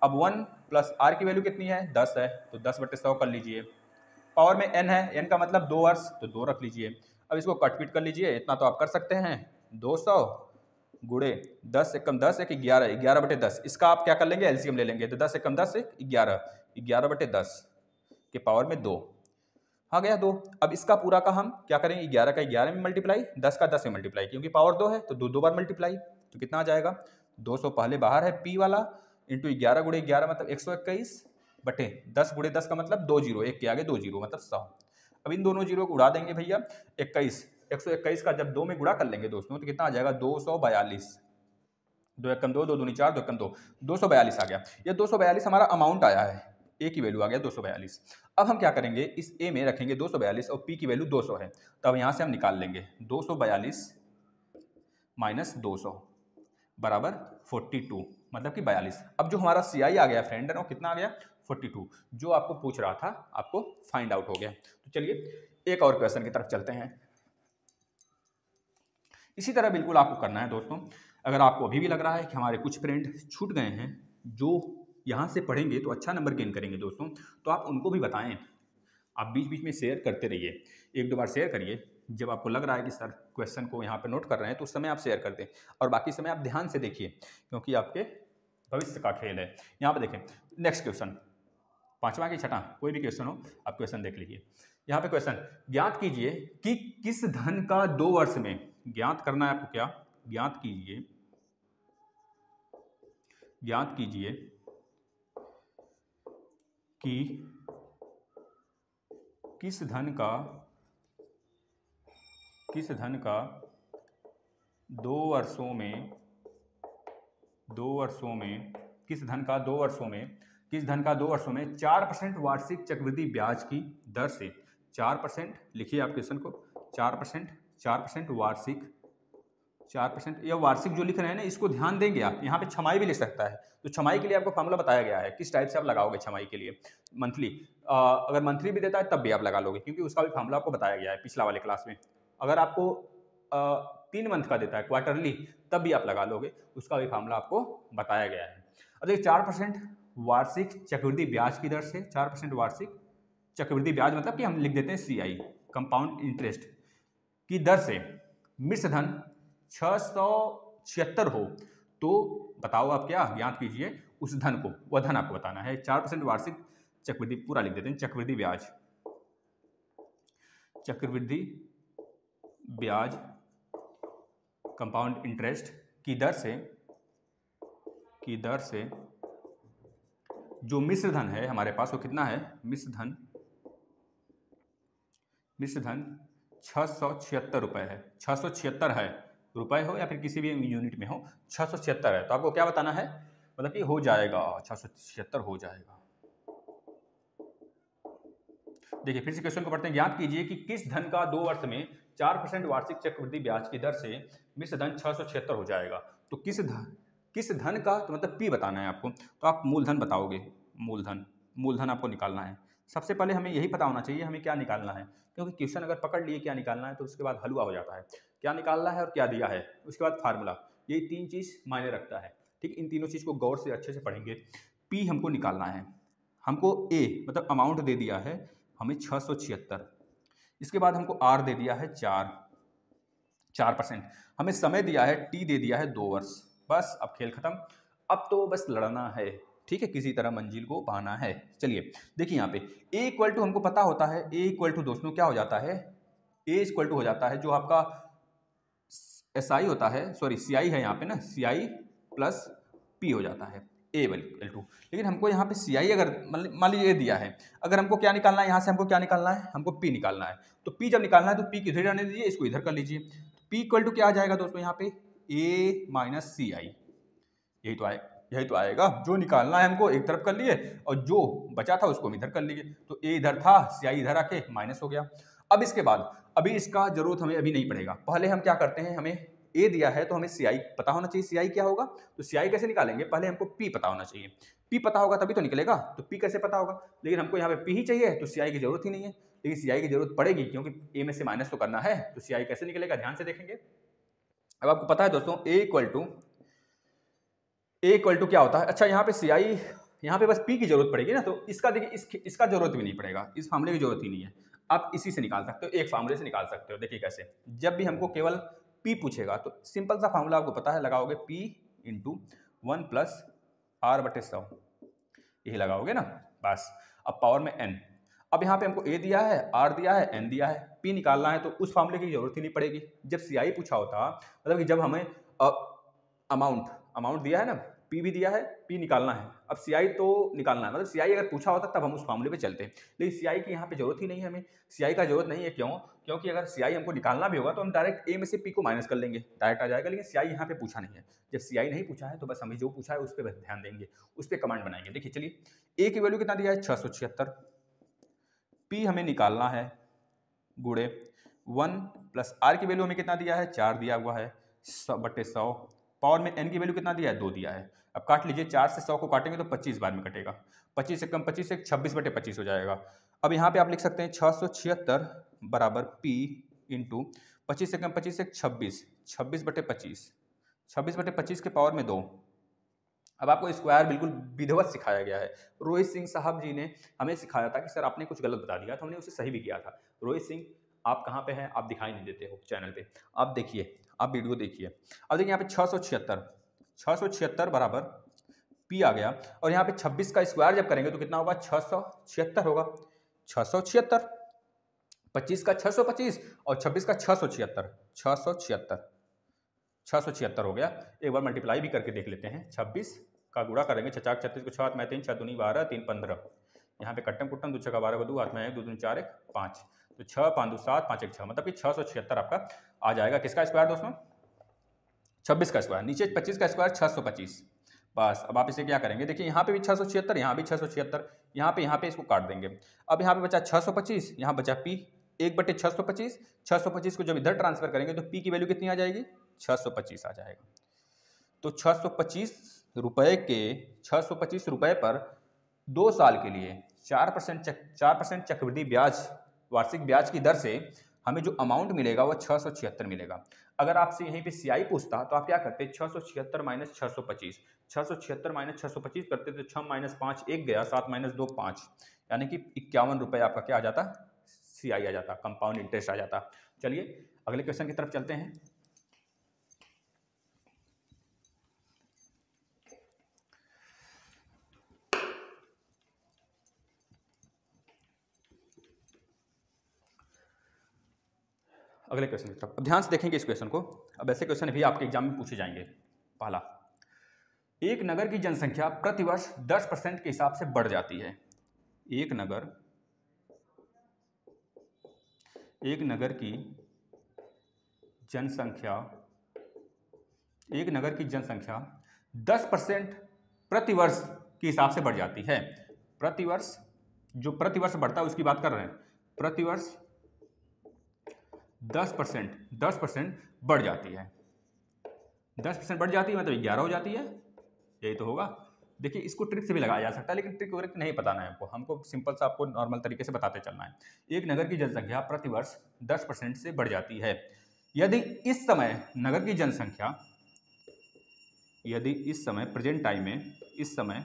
अब 1 प्लस R की वैल्यू कितनी है 10 है तो 10 बटे 100 कर लीजिए। पावर में n है, n का मतलब 2 वर्ष तो 2 रख लीजिए। अब इसको कट पीट कर लीजिए, इतना तो आप कर सकते हैं, 200 गुणे 10 एकम 10 एक 11, 11 बटे 10। इसका आप क्या कर लेंगे एलसीएम ले लेंगे, तो 10 एकम 10 एक 11, 11 बटे 10 के पावर में 2 आ गया 2। अब इसका पूरा का हम क्या करेंगे, 11 का 11 में मल्टीप्लाई, 10 का 10 में मल्टीप्लाई, क्योंकि पावर 2 है तो 2 बार मल्टीप्लाई, तो कितना आ जाएगा 200 पहले बाहर है P वाला इंटू 11 गुणे 11 मतलब 121 बटे 10 गुणे 10 का मतलब 2 जीरो, एक के आगे 2 जीरो मतलब 100। अब इन दोनों जीरो को उड़ा देंगे भैया, 121 का जब 2 में गुणा कर लेंगे दोस्तों तो कितना आ जाएगा 242, 2 एकम 2, 2 दूनी 4, 2 एकम 2, 242 आ गया। ये 242 हमारा अमाउंट आया है, ए की वैल्यू आ गया 242। अब हम क्या करेंगे, इस ए में रखेंगे 242 और पी की वैल्यू 200 है, तो अब यहाँ से हम निकाल लेंगे 242 माइनस 200 बराबर 42, मतलब कि 42। अब जो हमारा CI आ गया फ्रेंड है वो कितना आ गया 42, जो आपको पूछ रहा था आपको फाइंड आउट हो गया। तो चलिए एक और क्वेश्चन की तरफ चलते हैं। इसी तरह बिल्कुल आपको करना है दोस्तों। अगर आपको अभी भी लग रहा है कि हमारे कुछ फ्रेंड छूट गए हैं जो यहाँ से पढ़ेंगे तो अच्छा नंबर गेन करेंगे दोस्तों, तो आप उनको भी बताएं। आप बीच बीच में शेयर करते रहिए, 1-2 बार शेयर करिए। जब आपको लग रहा है कि सर क्वेश्चन को यहाँ पर नोट कर रहे हैं तो उस समय आप शेयर कर दें, और बाकी समय आप ध्यान से देखिए क्योंकि आपके भविष्य का खेल है। यहाँ पर देखें नेक्स्ट क्वेश्चन, 5वां कि 6वां कोई भी क्वेश्चन हो आप क्वेश्चन देख लीजिए। यहाँ पे क्वेश्चन, ज्ञात कीजिए कि किस धन का 2 वर्ष में, ज्ञात करना है आपको, क्या ज्ञात कीजिए कि किस धन का 2 वर्षों में किस धन का 2 वर्षों में 4% वार्षिक चक्रवृद्धि ब्याज की दर से 4%, लिखिए आप क्वेश्चन को, 4% वार्षिक, 4%, या वार्षिक जो लिख रहे हैं ना इसको ध्यान देंगे आप, यहाँ पे छमाई भी लिख सकता है, तो छमाई के लिए आपको फार्मूला बताया गया है किस टाइप से आप लगाओगे छमाई के लिए। मंथली, अगर मंथली भी देता है तब भी आप लगा लोगे, क्योंकि उसका भी फार्मूला आपको बताया गया है पिछला वाले क्लास में। अगर आपको 3 मंथ का देता है क्वार्टरली, तब भी आप लगा लोगे, उसका भी फार्मूला आपको बताया गया है। अब देखिए 4% वार्षिक चक्रवृद्धि ब्याज की दर से, 4% वार्षिक चक्रवृद्धि ब्याज मतलब कि हम लिख देते हैं CI, कंपाउंड इंटरेस्ट की दर से मिश्रधन 676 हो, तो बताओ आप क्या ज्ञात कीजिए उस धन को, वह धन आपको बताना है। 4% वार्षिक चक्रवृद्धि, पूरा लिख देते हैं, चक्रवृद्धि ब्याज कंपाउंड इंटरेस्ट की दर से जो मिश्रधन है हमारे पास वो कितना है, मिश्रधन 676 रुपए है, 676 है, रुपए हो या फिर किसी भी यूनिट में हो, 676 है, तो आपको क्या बताना है, मतलब कि हो जाएगा 676 हो जाएगा। देखिए फिर से क्वेश्चन को पढ़ते हैं। ज्ञात कीजिए कि किस धन का 2 वर्ष में 4% वार्षिक चक्रवृद्धि ब्याज की दर से मिश्रधन 676 हो जाएगा। तो किस धन का, तो मतलब P बताना है आपको, तो आप मूलधन बताओगे, मूलधन आपको निकालना है। सबसे पहले हमें यही पता होना चाहिए हमें क्या निकालना है, क्योंकि क्वेश्चन अगर पकड़ लिए क्या निकालना है तो उसके बाद हलवा हो जाता है। क्या निकालना है और क्या दिया है, उसके बाद फार्मूला, ये तीन चीज़ मायने रखता है। ठीक, इन तीनों चीज़ को गौर से अच्छे से पढ़ेंगे। पी हमको निकालना है, हमको ए मतलब अमाउंट दे दिया है हमें 676, इसके बाद हमको आर दे दिया है 4%, हमें समय दिया है टी दे दिया है 2 वर्ष। बस अब खेल खत्म, अब तो बस लड़ना है। ठीक है, किसी तरह मंजिल को पाना है। चलिए देखिए यहाँ पे ए इक्वल टू हमको पता होता है, ए इक्वल टू दोस्तों क्या हो जाता है, ए इक्वल टू हो जाता है जो आपका एस आई होता है, सॉरी सी आई है यहाँ पे ना, सी आई प्लस पी हो जाता है ए इक्वल टू। लेकिन हमको यहाँ पे सी आई अगर मान लीजिए ये दिया है, अगर हमको क्या निकालना है यहाँ से, हमको क्या निकालना है, हमको पी निकालना है। तो पी जब निकालना है तो पी किधर जाने दीजिए, इसको इधर कर लीजिए। पी इक्वल टू क्या आ जाएगा दोस्तों यहाँ पे, ए माइनस सी आई, यही तो आएगा। जो निकालना है हमको एक तरफ कर लिए और जो बचा था उसको हम इधर कर लिए। तो ए इधर था, सी आई इधर आके माइनस हो गया। अब इसके बाद अभी इसका जरूरत हमें अभी नहीं पड़ेगा, पहले हम क्या करते हैं, हमें ए दिया है तो हमें सी आई पता होना चाहिए, सी आई क्या होगा। तो सी आई कैसे निकालेंगे, पहले हमको पी पता होना चाहिए। पी पता होगा तभी तो निकलेगा, तो पी कैसे पता होगा, लेकिन हमको यहाँ पे पी ही चाहिए तो सी आई की जरूरत ही नहीं है। लेकिन सी आई की जरूरत पड़ेगी क्योंकि ए में से माइनस तो करना है, तो सी आई कैसे निकलेगा ध्यान से देखेंगे। अब आपको पता है दोस्तों ए इक्वल टू क्या होता है। अच्छा यहाँ पे सी आई, यहाँ पे बस पी की जरूरत पड़ेगी ना, तो इसका देखिए इसका जरूरत भी नहीं पड़ेगा, इस फार्मूले की जरूरत ही नहीं है। आप इसी से निकाल सकते हो, एक फार्मूले से निकाल सकते हो। देखिए कैसे, जब भी हमको केवल पी पूछेगा तो सिंपल सा फार्मूला आपको पता है, लगाओगे पी इंटू 1 प्लस आर बटे 100, यही लगाओगे ना बस। अब पावर में एन, अब यहाँ पे हमको ए दिया है, आर दिया है, एन दिया है, पी निकालना है तो उस फार्मूले की जरूरत ही नहीं पड़ेगी। जब सी आई पूछा होता, मतलब कि जब हमें अमाउंट दिया है ना, पी भी दिया है, पी निकालना है, अब सी आई तो निकालना है, मतलब सी आई अगर पूछा होता तब हम उस फार्मूले पे चलते। लेकिन सी आई की यहाँ पे जरूरत ही नहीं है, हमें सी आई का जरूरत नहीं है। क्यों, क्योंकि अगर सी आई हमको निकालना भी होगा तो हम डायरेक्ट ए में से पी को माइनस कर लेंगे, डायरेक्ट आ जाएगा। लेकिन सी आई यहाँ पे पूछा नहीं है, जब सी आई नहीं पूछा है तो बस हमें जो पूछा है उस पर ध्यान देंगे, उस पर कमांड बनाएंगे। देखिए चलिए, ए की वैल्यू कितना दिया है 676, पी हमें निकालना है गुड़े 1 प्लस आर की वैल्यू हमें कितना दिया है 4 दिया हुआ है 100/100, पावर में एन की वैल्यू कितना दिया है 2 दिया है। अब काट लीजिए, 4 से 100 को काटेंगे तो 25 बार में कटेगा, 25 से कम 25 से 26/25 हो जाएगा। अब यहाँ पे आप लिख सकते हैं 676 बराबर पी इंटू 25 से कम 25 से 26 26/25 के पावर में 2। अब आपको स्क्वायर बिल्कुल विधिवत सिखाया गया है। रोहित सिंह साहब जी ने हमें सिखाया था कि सर आपने कुछ गलत बता दिया, तो हमने उसे सही भी किया था। रोहित सिंह आप कहाँ पे हैं, आप दिखाई नहीं देते हो चैनल पे, आप देखिए, आप वीडियो देखिए। अब देखिए यहाँ पे 676 बराबर पी आ गया, और यहाँ पे 26 का स्क्वायर जब करेंगे तो कितना होगा 676 होगा। 676, 25 का 625 और 26 का 676 हो गया। एक बार मल्टीप्लाई भी करके देख लेते हैं, 26 का गुणा करेंगे, 6 36 को 6 में 3 6 दूनी 12 3 15, यहाँ पे कट्टम कुट्टम 2 6 12 को 2 हाथ में 1 2 दूनी 4 1 5, तो 6 5 2 7 5 1 6, मतलब कि 676 आपका आ जाएगा। किसका स्क्वायर दोस्तों, 26 का स्क्वायर, नीचे 25 का स्क्वायर 625। बस अब आप इसे क्या करेंगे, देखिए यहाँ पे भी 676, यहाँ भी 676, यहाँ पे इसको काट देंगे। अब यहाँ पे बचा 625, यहाँ बचा पी 1/625, 625 को जब इधर ट्रांसफर करेंगे तो पी की वैल्यू कितनी आ जाएगी 625 आ जाएगा। तो 625 रुपए पर 2 साल के लिए 4% चक्रवृद्धि ब्याज, वार्षिक ब्याज की दर से हमें जो अमाउंट मिलेगा वो 676 मिलेगा। अगर आपसे यहीं पे सीआई पूछता तो आप क्या करते, 676 माइनस 625, 676 माइनस 625 करते तो 6 माइनस 5 1 गया, 7 माइनस 2 5, यानी कि 51 रुपये आपका क्या आ जाता, सीआई आ जाता, कंपाउंड इंटरेस्ट आ जाता। चलिए अगले क्वेश्चन की तरफ चलते हैं। अगले क्वेश्चन की तरफ अब ध्यान से देखेंगे इस क्वेश्चन को। अब ऐसे क्वेश्चन भी आपके एग्जाम में पूछे जाएंगे। पहला, एक नगर की जनसंख्या प्रतिवर्ष 10% के हिसाब से बढ़ जाती है। एक नगर की जनसंख्या 10% प्रतिवर्ष के हिसाब से बढ़ जाती है। प्रतिवर्ष, जो प्रतिवर्ष बढ़ता है उसकी बात कर रहे हैं, प्रतिवर्ष 10% बढ़ जाती है। 10% बढ़ जाती है मतलब 11 हो जाती है, यही तो होगा। देखिए इसको ट्रिक से भी लगाया जा सकता है, लेकिन ट्रिक वर्क नहीं बताना है हमको सिंपल सा आपको नॉर्मल तरीके से बताते चलना है। एक नगर की जनसंख्या प्रतिवर्ष 10% से बढ़ जाती है। यदि इस समय नगर की जनसंख्या, यदि इस समय प्रेजेंट टाइम में इस समय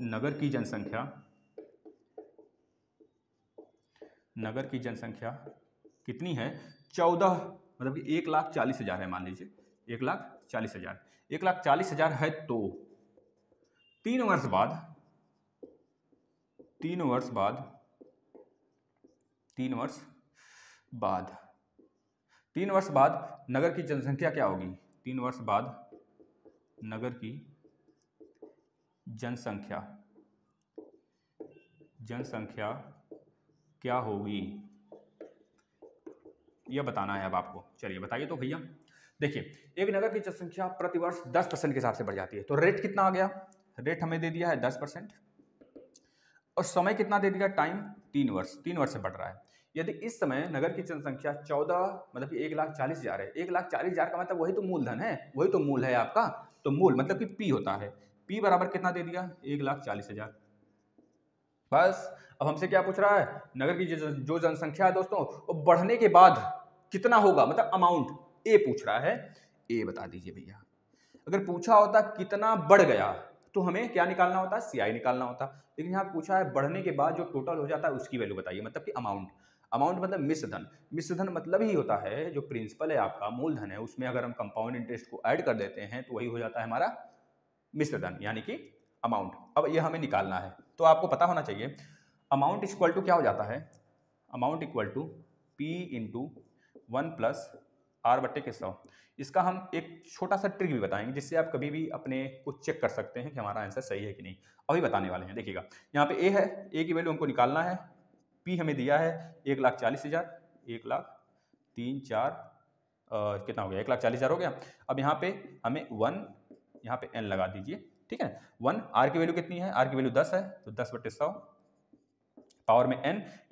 नगर की जनसंख्या कितनी है, 14, मतलब कि 1,40,000 है, मान लीजिए 1,40,000, 1,40,000 है, तो 3 वर्ष बाद 3 वर्ष बाद 3 वर्ष बाद 3 वर्ष बाद नगर की जनसंख्या क्या होगी, 3 वर्ष बाद नगर की जनसंख्या क्या होगी, यह बताना है अब आपको। चलिए बताइए तो भैया। देखिए एक नगर की जनसंख्या प्रतिवर्ष 10% के हिसाब से बढ़ जाती है, तो रेट कितना आ गया, रेट हमें दे दिया है 10%, और समय कितना दे दिया, टाइम 3 वर्ष, 3 वर्ष से बढ़ रहा है। यदि इस समय नगर की जनसंख्या 14, मतलब कि 1,40,000 है, 1,40,000 का मतलब वही तो मूलधन है, वही तो मूल है आपका, तो मूल मतलब कि पी होता है, पी बराबर कितना दे दिया, 1,40,000। बस अब हमसे क्या पूछ रहा है, नगर की जो जनसंख्या है दोस्तों, वो बढ़ने के बाद कितना होगा, मतलब अमाउंट, ए पूछ रहा है, ए बता दीजिए भैया। अगर पूछा होता कितना बढ़ गया तो हमें क्या निकालना होता, सीआई निकालना होता, लेकिन यहाँ पूछा है बढ़ने के बाद जो टोटल हो जाता है उसकी वैल्यू बताइए, मतलब कि अमाउंट। अमाउंट मतलब मिश्रधन, मिश्रधन मतलब ही होता है जो प्रिंसिपल है आपका, मूलधन है, उसमें अगर हम कंपाउंड इंटरेस्ट को ऐड कर देते हैं तो वही हो जाता है हमारा मिश्रधन, यानी कि अमाउंट। अब यह हमें निकालना है, तो आपको पता होना चाहिए अमाउंट इक्वल टू क्या हो जाता है, amount equal to P into 1+R/100। इसका हम एक छोटा सा ट्रिक भी बताएंगे, जिससे आप कभी भी अपने को चेक कर सकते हैं कि हमारा आंसर सही है कि नहीं, अभी बताने वाले हैं। देखिएगा यहाँ पे ए है, ए की वैल्यू हमको निकालना है, पी हमें दिया है 1,40,000, 1,03,4 कितना हो गया, 1,40,000 हो गया। अब यहाँ पे हमें 1, यहाँ पे n लगा दीजिए, ठीक है। 1, आर की वैल्यू कितनी है, आर की वैल्यू 10 है, तो 10/100 पावर में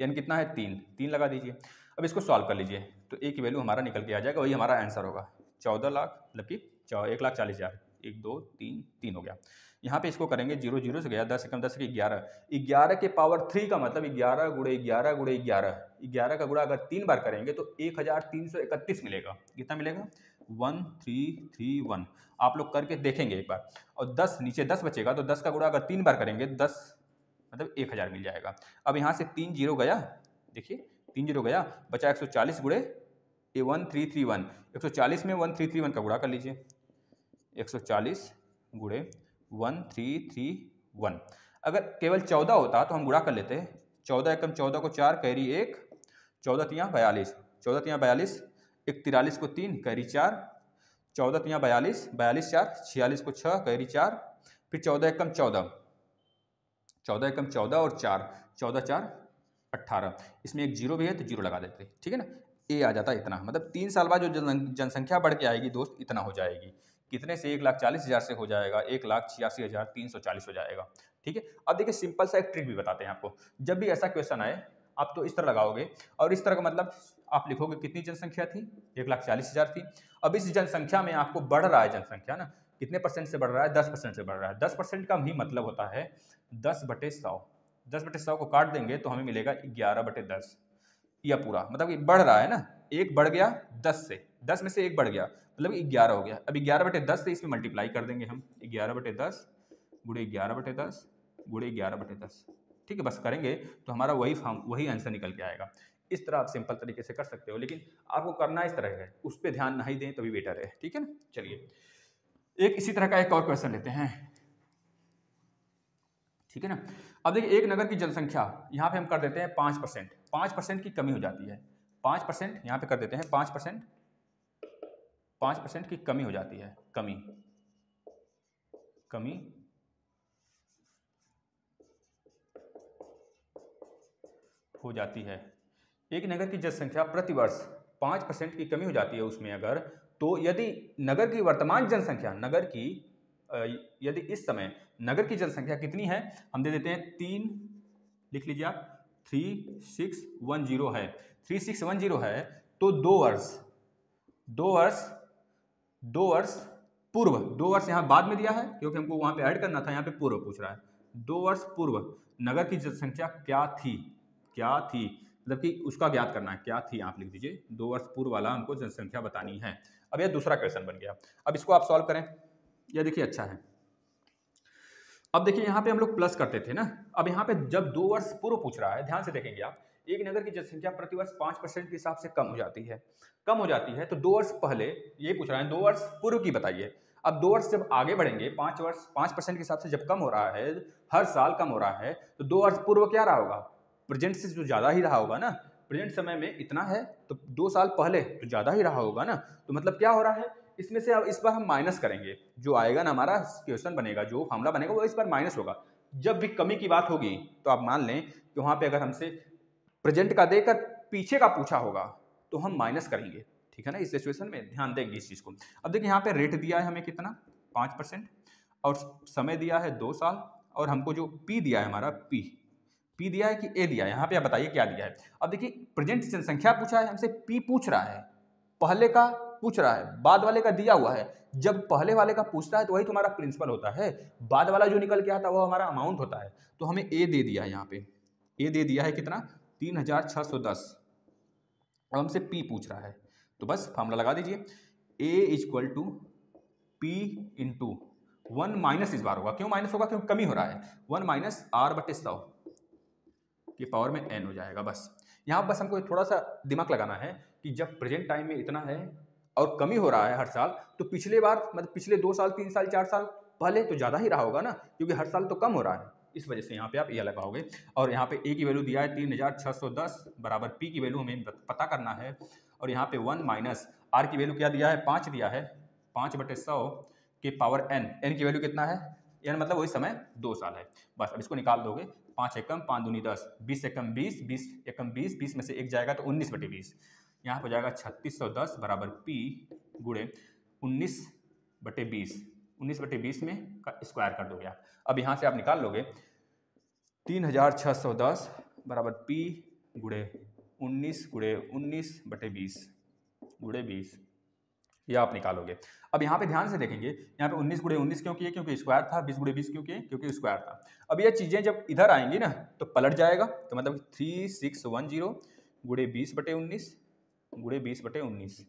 n कितना है 3 लगा दीजिए। अब इसको सॉल्व कर लीजिए, तो ए की वैल्यू हमारा निकल के आ जाएगा, वही हमारा आंसर होगा 14 लाख, मतलब कि 1,40,000, 1 2 3 3 हो गया। यहाँ पे इसको करेंगे 0 0 से गया, 10 एकम 10 के 11, 11 के पावर 3 का मतलब 11 गुणे 11 गुणे 11, 11 का गुणा अगर 3 बार करेंगे तो 1,331 मिलेगा। कितना मिलेगा, 1331। आप लोग करके देखेंगे एक बार, और 10 नीचे 10 बचेगा, तो 10 का गुणा अगर 3 बार करेंगे 10 मतलब 1,000 मिल जाएगा। अब यहाँ से 3 0 गया, देखिए 3 0 गया, बचा 140 गुणे 1331, 140 में 1331 का गुणा कर लीजिए, 140 गुणे 1331। अगर केवल 14 होता तो हम गुणा कर लेते, 14 एकम 14 को 4, कैरी 1, 14 तियाँ 42, 14 तियाँ 42, 1 43 को 3, कैरी 4, 14 तियाँ 42, 42 4, 46 को 6, कैरी 4, फिर 14 एकम 14, 14 एकम 14 और 4, 14 4 18, इसमें एक जीरो भी है तो जीरो लगा देते, ठीक है ना। ए आ जाता है इतना, मतलब 3 साल बाद जो जनसंख्या बढ़ के आएगी दोस्त, इतना हो जाएगी। कितने से, 1,40,000 से हो जाएगा 1,86,340 हो जाएगा, ठीक है। अब देखिए सिंपल सा एक ट्रिक भी बताते हैं आपको, जब भी ऐसा क्वेश्चन आए आप तो इस तरह लगाओगे, और इस तरह का मतलब आप लिखोगे कितनी जनसंख्या थी, 1,40,000 थी। अब इस जनसंख्या में आपको बढ़ रहा है जनसंख्या ना, कितने परसेंट से बढ़ रहा है, 10% से बढ़ रहा है। 10% का ही मतलब होता है 10/100, 10/100 को काट देंगे तो हमें मिलेगा 11/10, यह पूरा मतलब ये बढ़ रहा है ना, एक बढ़ गया 10 से, 10 में से एक बढ़ गया मतलब 11 हो गया। अब 11/10 से इसमें मल्टीप्लाई कर देंगे हम, 11/10 गुणे 11/10 गुणे 11/10, ठीक है। बस करेंगे तो हमारा वही आंसर निकल के आएगा। इस तरह आप सिंपल तरीके से कर सकते हो, लेकिन आपको करना इस तरह है, उस पर ध्यान नहीं दें तभी बेटर है, ठीक है ना। चलिए एक इसी तरह का एक और क्वेश्चन लेते हैं, ठीक है ना। अब देखिए एक नगर की जनसंख्या, यहाँ पे हम कर देते हैं 5%, 5% की कमी हो जाती है, 5% यहाँ पे कर देते हैं 5%, 5% की कमी हो जाती है, कमी हो जाती है। एक नगर की जनसंख्या प्रतिवर्ष 5% की कमी हो जाती है उसमें अगर, तो यदि नगर की वर्तमान जनसंख्या, यदि इस समय नगर की जनसंख्या कितनी है, हम दे देते हैं 3, लिख लीजिए आप, 3610 है, 3610 है, तो 2 वर्ष पूर्व, 2 वर्ष यहाँ बाद में दिया है क्योंकि हमको वहाँ पे ऐड करना था, यहाँ पे पूर्व पूछ रहा है। 2 वर्ष पूर्व नगर की जनसंख्या क्या थी, क्या थी, मतलब कि उसका ज्ञात करना है, क्या थी आप लिख दीजिए, 2 वर्ष पूर्व वाला हमको जनसंख्या बतानी है। अब यह दूसरा क्वेश्चन बन गया। अब इसको आप सॉल्व करें, यह देखिए अच्छा है। अब देखिए यहाँ पे हम लोग प्लस करते थे ना, अब यहाँ पे जब 2 वर्ष पूर्व पूछ रहा है, ध्यान से देखेंगे आप, एक नगर की जनसंख्या प्रतिवर्ष 5% के हिसाब से कम हो जाती है, कम हो जाती है, तो 2 वर्ष पहले ये पूछ रहा है, 2 वर्ष पूर्व की बताइए। अब 2 वर्ष जब आगे बढ़ेंगे, 5% के हिसाब से जब कम हो रहा है, हर साल कम हो रहा है, तो 2 वर्ष पूर्व क्या रहा होगा, प्रेजेंट से जो ज्यादा ही रहा होगा ना, प्रेजेंट समय में इतना है तो 2 साल पहले तो ज्यादा ही रहा होगा ना, तो मतलब क्या हो रहा है, इसमें से अब इस बार हम माइनस करेंगे, जो आएगा ना हमारा क्वेश्चन बनेगा, जो फॉर्मूला बनेगा वो इस बार माइनस होगा। जब भी कमी की बात होगी तो आप मान लें कि वहां पे अगर हमसे प्रेजेंट का देकर पीछे का पूछा होगा तो हम माइनस करेंगे, ठीक है ना, इस सिचुएशन में ध्यान देंगे इस चीज को। अब देखिए यहाँ पे रेट दिया है हमें कितना 5% और समय दिया है 2 साल, और हमको जो पी दिया है हमारा पी दिया है कि ए दिया है, यहाँ पे आप बताइए क्या दिया है। अब देखिए प्रेजेंट जनसंख्या पूछा है हमसे, पी पूछ रहा है, पहले का पूछ रहा है, बाद वाले का दिया हुआ है। जब पहले वाले का पूछता है तो वही तुम्हारा प्रिंसिपल होता है, बाद वाला जो निकल के आता है वो हमारा अमाउंट होता है। तो हमें ए दे दिया है, यहाँ पे ए दे दिया है कितना 3610। अब हमसे पी पूछ रहा है तो बस फॉर्मूला लगा दीजिए, A equal to P into 1 minus, इस बार होगा, क्यों माइनस होगा, क्योंकि कमी हो रहा है, 1 माइनस आर बटे 100 की पावर में एन हो जाएगा। बस यहाँ बस हमको थोड़ा सा दिमाग लगाना है कि जब प्रेजेंट टाइम में इतना है और कमी हो रहा है हर साल, तो पिछले बार मतलब पिछले 2 साल 3 साल 4 साल पहले तो ज़्यादा ही रहा होगा ना, क्योंकि हर साल तो कम हो रहा है, इस वजह से यहाँ पे आप ये लगाओगे। और यहाँ पे ए की वैल्यू दिया है 3610 बराबर पी की वैल्यू हमें पता करना है, और यहाँ पे 1 माइनस आर की वैल्यू क्या दिया है 5 दिया है, 5 बटे 100 के पावर एन, एन की वैल्यू कितना है, एन मतलब वही समय 2 साल है। बस अब इसको निकाल दोगे, 5 एकम 5 दूनी 10, 20 एकम 20, 20 एकम 20, 20 में से 1 जाएगा तो 19 बटे 20, यहाँ पर जाएगा 3610 बराबर पी गुणे 19 बटे 20, 19 बटे 20 में का स्क्वायर कर दोगे आप। अब यहाँ से आप निकाल लोगे 3610 बराबर पी गुणे 19 बटे 20 गुणे 20, यह आप निकालोगे। अब यहाँ पे ध्यान से देखेंगे, यहाँ पे 19 गुणे 19 क्यों किए, क्योंकि स्क्वायर था, 20 गुणे 20 क्यों किए, क्योंकि स्क्वायर था। अब ये चीजें जब इधर आएंगी ना तो पलट जाएगा, तो मतलब 3610 गुणे 20 बटे 19 गुणे 20 बटे 19,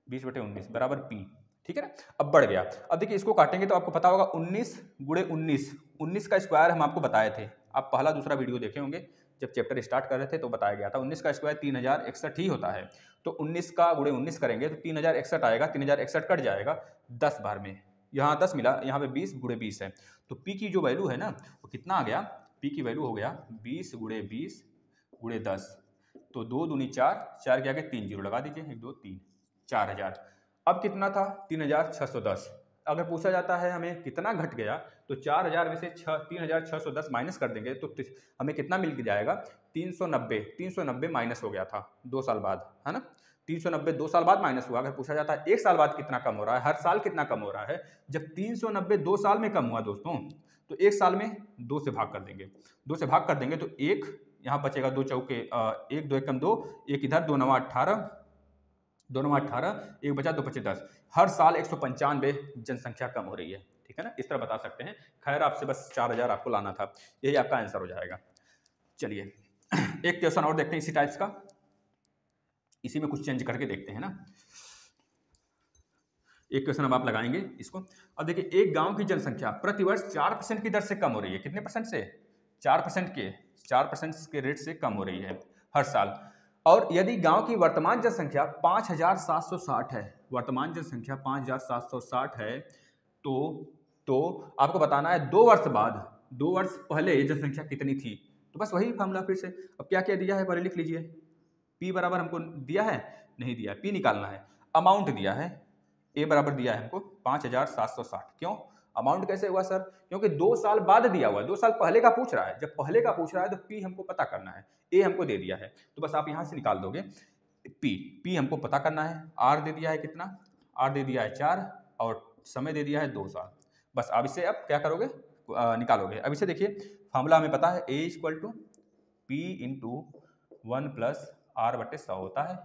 20 बटे 19 बराबर पी, ठीक है ना। अब बढ़ गया, अब देखिए इसको काटेंगे तो आपको पता होगा 19 गुणे 19, 19 का स्क्वायर हम आपको बताए थे, आप पहला दूसरा वीडियो देखे होंगे, जब चैप्टर स्टार्ट कर रहे थे तो बताया गया था 19 का स्क्वायर 3061 ही होता है। तो 19 का गुणे 19 करेंगे तो 3061 आएगा, 3061 कट जाएगा 10 बार में, यहाँ 10 मिला, यहाँ पे 20 गुणे 20 है, तो पी की जो वैल्यू है ना वो कितना आ गया, पी की वैल्यू हो गया 20 गुणे 20 गुणे 10, तो 2 दूनी 4, 4 के आगे 3 जीरो लगा दीजिए, 1 2 3, 4000। अब कितना था 3610, अगर पूछा जाता है हमें कितना घट गया तो 4000 में से 3610 माइनस कर देंगे तो हमें कितना मिल जाएगा 390 माइनस हो गया था 2 साल बाद, है ना, 390 2 साल बाद माइनस हुआ। अगर पूछा जाता है 1 साल बाद कितना कम हो रहा है, हर साल कितना कम हो रहा है, जब 390 2 साल में कम हुआ दोस्तों तो 1 साल में 2 से भाग कर देंगे, 2 से भाग कर देंगे तो 1 यहाँ बचेगा, 2 चौके 1 2 एकम 2, 1 इधर 2 9 18, 2 9 18, 1 बचा 2 25 10, हर साल 195 जनसंख्या कम हो रही है, ठीक है ना, इस तरह बता सकते हैं। खैर आपसे बस 4000 आपको लाना था, यही आपका आंसर हो जाएगा। चलिए एक क्वेश्चन और देखते हैं इसी टाइप्स का, इसी में कुछ चेंज करके देखते हैं ना। एक क्वेश्चन अब आप लगाएंगे इसको। अब देखिए एक गांव की जनसंख्या प्रतिवर्ष 4% की दर से कम हो रही है, कितने परसेंट से, 4% के रेट से कम हो रही है हर साल, और यदि गांव की वर्तमान जनसंख्या 5760 है, वर्तमान जनसंख्या 5760 है, तो आपको बताना है 2 वर्ष बाद, 2 वर्ष पहले जनसंख्या कितनी थी। तो बस वही फार्मूला फिर से, अब क्या क्या दिया है पहले लिख लीजिए, पी बराबर हमको दिया है, नहीं दिया है, पी निकालना है, अमाउंट दिया है, ए बराबर दिया है हमको 5760, क्यों अमाउंट कैसे हुआ सर, क्योंकि 2 साल बाद दिया हुआ है, 2 साल पहले का पूछ रहा है, जब पहले का पूछ रहा है तो पी हमको पता करना है, ए हमको दे दिया है, तो बस आप यहां से निकाल दोगे पी हमको पता करना है, आर दे दिया है कितना, आर दे दिया है 4 और समय दे दिया है 2 साल, बस अब इसे अब क्या करोगे निकालोगे। अब इसे देखिए फॉर्मूला हमें पता है, A equal to P into 1 plus R बटे 100 होता है,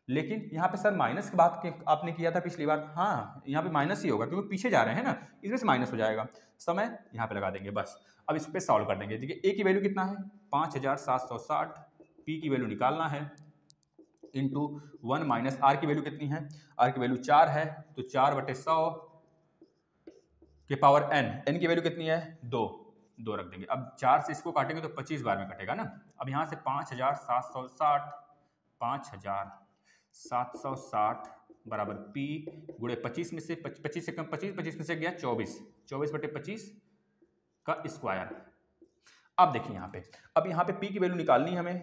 लेकिन यहाँ पे सर माइनस की बात आपने किया था पिछली बार, हाँ यहाँ पे माइनस ही होगा क्योंकि पीछे जा रहे हैं ना, इसमें से माइनस हो जाएगा। समय यहाँ पे लगा देंगे बस। अब इस पे सॉल्व कर देंगे। देखिए ए की वैल्यू कितना है 5760, पी की वैल्यू निकालना है इंटू 1 माइनस आर की वैल्यू कितनी है, आर की वैल्यू 4 है, तो 4/100 के पावर n की वैल्यू कितनी है 2 रख देंगे। अब 4 से इसको काटेंगे तो 25 बार में कटेगा ना। अब यहाँ से 5760 बराबर P गुणे 25 में से 25 से कम 25 में से गया 24/25 का स्क्वायर। अब देखिए यहाँ पे, अब यहाँ पे P की वैल्यू निकालनी है हमें।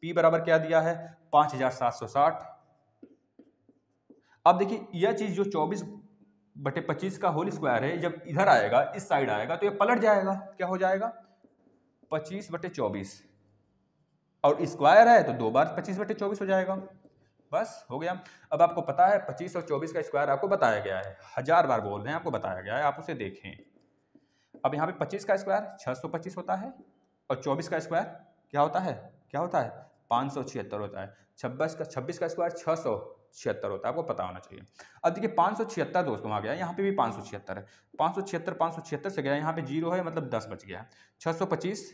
P बराबर क्या दिया है 5760। अब देखिए यह चीज जो 24/25 का होल स्क्वायर है, जब इधर आएगा इस साइड आएगा तो ये पलट जाएगा, क्या हो जाएगा 25/24, और स्क्वायर है तो 2 बार 25/24 हो जाएगा। बस हो गया। अब आपको पता है 25 और 24 का स्क्वायर आपको बताया गया है, 1000 बार बोल रहे हैं आपको बताया गया है, आप उसे देखें। अब यहाँ पे 25 का स्क्वायर 625 होता है और 24 का स्क्वायर क्या होता है 576 होता है। 26 का स्क्वायर 676 होता है, आपको पता होना चाहिए। अब देखिए 576 दोस्तों आ गया, यहाँ पे भी 576 है, 576 से गया, यहाँ पे 0 है मतलब 10 बच गया। 625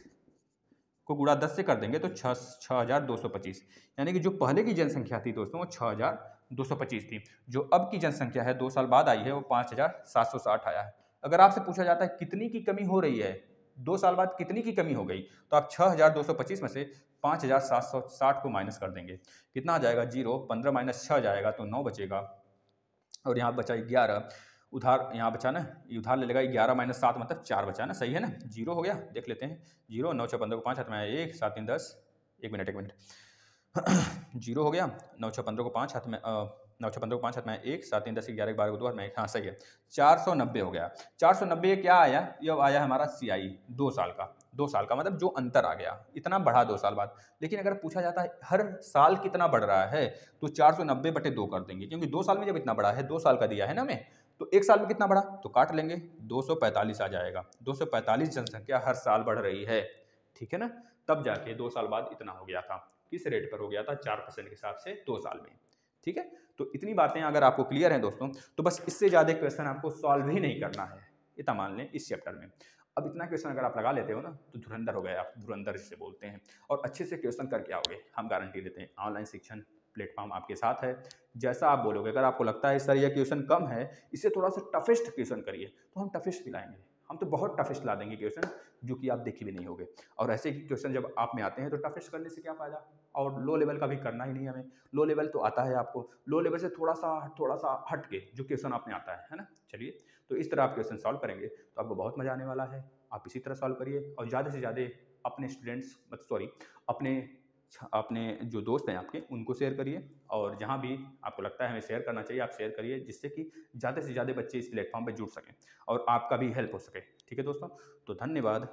को गुणा 10 से कर देंगे तो 6225, यानी कि जो पहले की जनसंख्या थी दोस्तों वो 6225 थी। जो अब की जनसंख्या है 2 साल बाद आई है वो 5760 आया है। अगर आपसे पूछा जाता है कितनी की कमी हो रही है 2 साल बाद, कितनी की कमी हो गई, तो आप 6225 में से 5760 को माइनस कर देंगे, कितना आ जाएगा 0, 15 माइनस 6 जाएगा तो 9 बचेगा, और यहाँ बचा 11, उधार यहाँ बचा ना, ये उधार ले लेगा 11 माइनस 7 मतलब 4 बचा ना, सही है ना, 0 हो गया। देख लेते हैं 0, 9 6 15 को 5 हाथ में आया 1, 7 3 10, 1 मिनट 0 हो गया। 9 6 15 को 5 हाथ में 9 6 15 को 5 हाथ में 1, 7 3 10 11 12 को 2 हाथ में 1, हाँ सही है। 490 हो गया। 490 क्या आया, ये आया हमारा CI 2 साल का, 2 साल का मतलब जो अंतर आ गया, इतना बढ़ा 2 साल बाद। लेकिन अगर पूछा जाता है हर साल कितना बढ़ रहा है तो 490/2 कर देंगे, क्योंकि 2 साल में जब इतना बढ़ा है, 2 साल का दिया है ना हमें, तो 1 साल में कितना बढ़ा तो काट लेंगे, 245 आ जाएगा। 245 जनसंख्या हर साल बढ़ रही है, ठीक है ना। तब जाके 2 साल बाद इतना हो गया था, किस रेट पर हो गया था 4% के हिसाब से 2 साल में, ठीक है। तो इतनी बातें अगर आपको क्लियर हैं दोस्तों, तो बस इससे ज़्यादा क्वेश्चन आपको सॉल्व ही नहीं करना है, इतना मान लें इस चैप्टर में। अब इतना क्वेश्चन अगर आप लगा लेते हो ना तो धुरंधर हो गए आप, धुरंधर जिसे बोलते हैं, और अच्छे से क्वेश्चन करके आओगे, हम गारंटी देते हैं। ऑनलाइन शिक्षण प्लेटफॉर्म आपके साथ है, जैसा आप बोलोगे। अगर आपको लगता है सर यह क्वेश्चन कम है, इससे थोड़ा सा टफेस्ट क्वेश्चन करिए, तो हम टफेस्ट दिलाएंगे, हम तो बहुत टफेस्ट ला देंगे क्वेश्चन जो कि आप देखे भी नहीं होगे। और ऐसे ही क्वेश्चन जब आप में आते हैं तो टफेस्ट करने से क्या फ़ायदा, और लो लेवल का भी करना ही नहीं हमें। लो लेवल तो आता है आपको, लो लेवल से थोड़ा सा हट के जो क्वेश्चन आप में आता है ना। चलिए, तो इस तरह आप क्वेश्चन सॉल्व करेंगे तो आपको बहुत मजा आने वाला है। आप इसी तरह सॉल्व करिए, और ज़्यादा से ज़्यादा अपने स्टूडेंट्स अपने जो दोस्त हैं आपके उनको शेयर करिए, और जहाँ भी आपको लगता है हमें शेयर करना चाहिए आप शेयर करिए, जिससे कि ज़्यादा से ज़्यादा बच्चे इस प्लेटफॉर्म पर जुड़ सकें और आपका भी हेल्प हो सके। ठीक है दोस्तों, तो धन्यवाद।